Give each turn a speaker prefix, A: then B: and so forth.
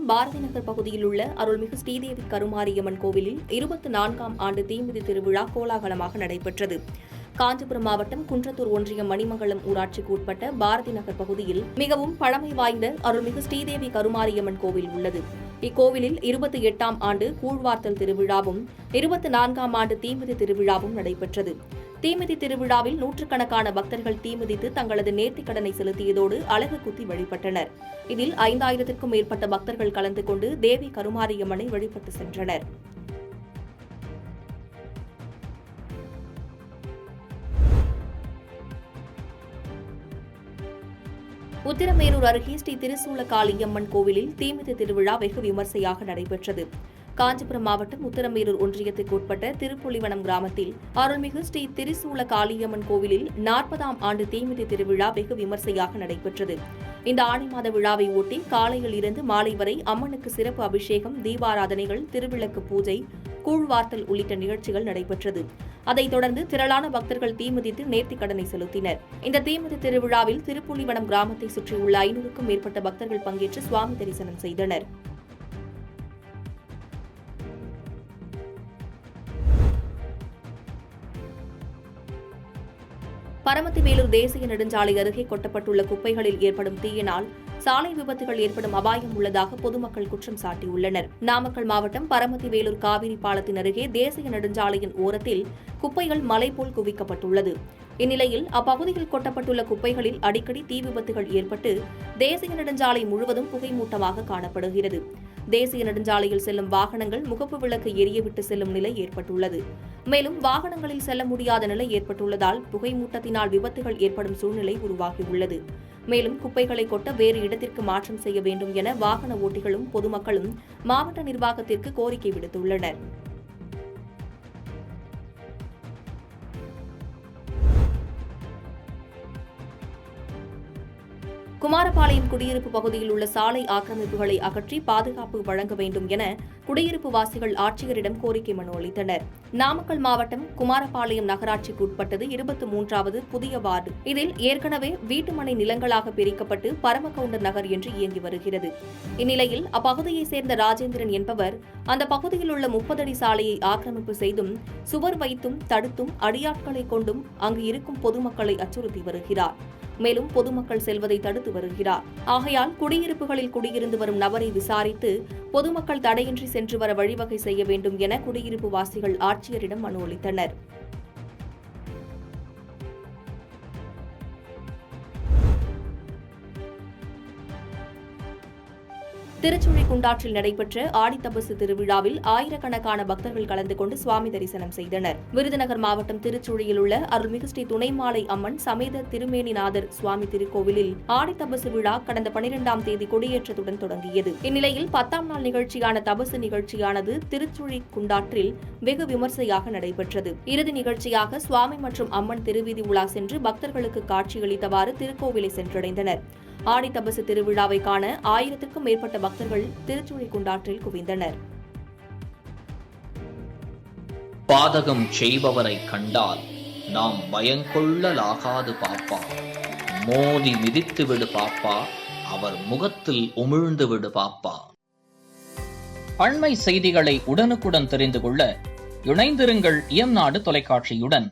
A: பாரதி நகர் பகுதியில் உள்ள அருள்மிகு ஸ்ரீதேவி கருமாரியம்மன் கோவிலில் 24ஆம் ஆண்டு தீமிதி திருவிழா கோலாகலமாக நடைபெற்றது. காஞ்சிபுரம் மாவட்டம் குன்றத்தூர் ஒன்றியம் மணிமங்கலம் ஊராட்சிக்கு உட்பட்ட பாரதி நகர் பகுதியில் மிகவும் பழமை வாய்ந்த அருள்மிகு ஸ்ரீதேவி கருமாரியம்மன் கோவில் உள்ளது. இக்கோவிலில் 28ஆம் ஆண்டு கூழ்வார்த்தல் திருவிழாவும் 24ஆம் ஆண்டு தீமிதி திருவிழாவும் நடைபெற்றது. தீமிதி திருவிழாவில் நூற்றுக்கணக்கான பக்தர்கள் தீமிதித்து தங்களது நேர்த்திக்கடனை செலுத்தியதோடு அலகு குத்தி வழிபட்டனர். இதில் 5000த்திற்கும் மேற்பட்ட பக்தர்கள் கலந்து கொண்டு தேவி கருமாரியம்மனை வழிபட்டு சென்றனர். உத்திரமேரூர் அருகே ஸ்ரீ திருசூலகாளியம்மன் கோவிலில் தீமிதி திருவிழா வெகு விமர்சையாக நடைபெற்றது. காஞ்சிபுரம் மாவட்டம் உத்திரமேரூர் ஒன்றியத்துக்கு உட்பட்ட திருப்புலிவனம் கிராமத்தில் அருள்மிகு ஸ்ரீ திருசூலகாளியம்மன் கோவிலில் 40ஆம் ஆண்டு தீமிதி திருவிழா வெகு விமர்சையாக நடைபெற்றது. இந்த ஆடி மாத விழாவை ஒட்டி காலையில் இருந்து மாலை வரை அம்மனுக்கு சிறப்பு அபிஷேகம், தீபாராதனைகள், திருவிளக்கு பூஜை, கூழ்வார்த்தல் உள்ளிட்ட நிகழ்ச்சிகள் நடைபெற்றது. அதைத் தொடர்ந்து திரளான பக்தர்கள் தீமிதித்து நேர்த்திக்கடனை செலுத்தினர். இந்த தீமிதி திருவிழாவில் திருப்புலிவனம் கிராமத்தை சுற்றியுள்ள 500க்கும் மேற்பட்ட பக்தர்கள் பங்கேற்று சுவாமி தரிசனம் செய்தனர். பரமத்திவேலூர் தேசிய நெடுஞ்சாலை அருகே கொட்டப்பட்டுள்ள குப்பைகளில் ஏற்படும் தீயினால் சாலை விபத்துகள் ஏற்படும் அபாயம் உள்ளதாக பொதுமக்கள் குற்றம் சாட்டியுள்ளனர். நாமக்கல் மாவட்டம் பரமத்திவேலூர் காவிரி பாலத்தின் அருகே தேசிய நெடுஞ்சாலையின் ஓரத்தில் குப்பைகள் மலை போல் குவிக்கப்பட்டுள்ளது. இந்நிலையில் அப்பகுதியில் கொட்டப்பட்டுள்ள குப்பைகளில் அடிக்கடி தீ விபத்துகள் ஏற்பட்டு தேசிய நெடுஞ்சாலை முழுவதும் புகைமூட்டமாக காணப்படுகிறது. தேசிய நெடுஞ்சாலையில் செல்லும் வாகனங்கள் முகப்பு விளக்கு எரியவிட்டு செல்லும் நிலை ஏற்பட்டுள்ளது. மேலும் வாகனங்களில் செல்ல முடியாத நிலை ஏற்பட்டுள்ளதால் புகைமூட்டத்தினால் விபத்துகள் ஏற்படும் சூழ்நிலை உருவாகியுள்ளது. மேலும் குப்பைகளை கொட்ட வேறு இடத்திற்கு மாற்றம் செய்ய வேண்டும் என வாகன ஓட்டிகளும் பொதுமக்களும் மாவட்ட நிர்வாகத்திற்கு கோரிக்கை விடுத்துள்ளனர். குமாரபாளையம் குடியிருப்பு பகுதியில் உள்ள சாலை ஆக்கிரமிப்புகளை அகற்றி பாதுகாப்பு வழங்க வேண்டும் என குடியிருப்பு வாசிகள் ஆட்சியரிடம் கோரிக்கை மனு அளித்தனர். நாமக்கல் மாவட்டம் குமாரபாளையம் நகராட்சிக்கு உட்பட்டது 23வது புதிய வார்டு. இதில் ஏற்கனவே வீட்டுமனை நிலங்களாக பிரிக்கப்பட்டு பரமகவுண்டர் நகர் என்று இயங்கி வருகிறது. இந்நிலையில் அப்பகுதியைச் சேர்ந்த ராஜேந்திரன் என்பவர் அந்த பகுதியில் உள்ள 30 அடி சாலையை ஆக்கிரமிப்பு செய்தும் சுவர் வைத்தும் தடுத்தும் அடியாட்களை கொண்டும் அங்கு இருக்கும் பொதுமக்களை அச்சுறுத்தி வருகிறார். மேலும் பொதுமக்கள் செல்வதை தடுத்து வருகிறார். ஆகையால் குடியிருப்புகளில் குடியிருந்து வரும் நபரை விசாரித்து பொதுமக்கள் தடையின்றி சென்று வர வழிவகை செய்ய வேண்டும் என குடியிருப்பு வாசிகள் ஆட்சியரிடம் மனு அளித்தனர். திருச்சுழி குண்டாற்றில் நடைபெற்ற ஆடித்தபசு திருவிழாவில் ஆயிரக்கணக்கான பக்தர்கள் கலந்து கொண்டு சுவாமி தரிசனம் செய்தனர். விருதுநகர் மாவட்டம் திருச்சுழியில் உள்ள அருள்மிகு ஸ்ரீ துணைமாலை அம்மன் சமேத திருமேனிநாதர் சுவாமி திருக்கோவிலில் ஆடித்தபசு விழா கடந்த 12ஆம் தேதி கொடியேற்றத்துடன் தொடங்கியது. இந்நிலையில் 10ஆம் நாள் நிகழ்ச்சியான தபசு நிகழ்ச்சியானது திருச்சுழி குண்டாற்றில் வெகு விமர்சையாக நடைபெற்றது. இறுதி நிகழ்ச்சியாக சுவாமி மற்றும் அம்மன் திருவீதி உலா சென்று பக்தர்களுக்கு காட்சியளித்தவாறு திருக்கோவிலை சென்றடைந்தனர். ஆடித்தபசு திருவிழாவை காண 1000த்திற்கும் மேற்பட்ட பக்தர்கள் திருச்சுழி குண்டாற்றில் குவிந்தனர்.
B: பாதகம் செய்பவரை கண்டால் நாம் பயங்கொள்ளலாகாது பாப்பா, மோதி மிதித்து விடு பாப்பா, அவர் முகத்தில் உமிழ்ந்து விடு பாப்பா. அண்மை செய்திகளை உடனுக்குடன் தெரிந்து கொள்ள இணைந்திருங்கள் இயம்நாடு தொலைக்காட்சியுடன்.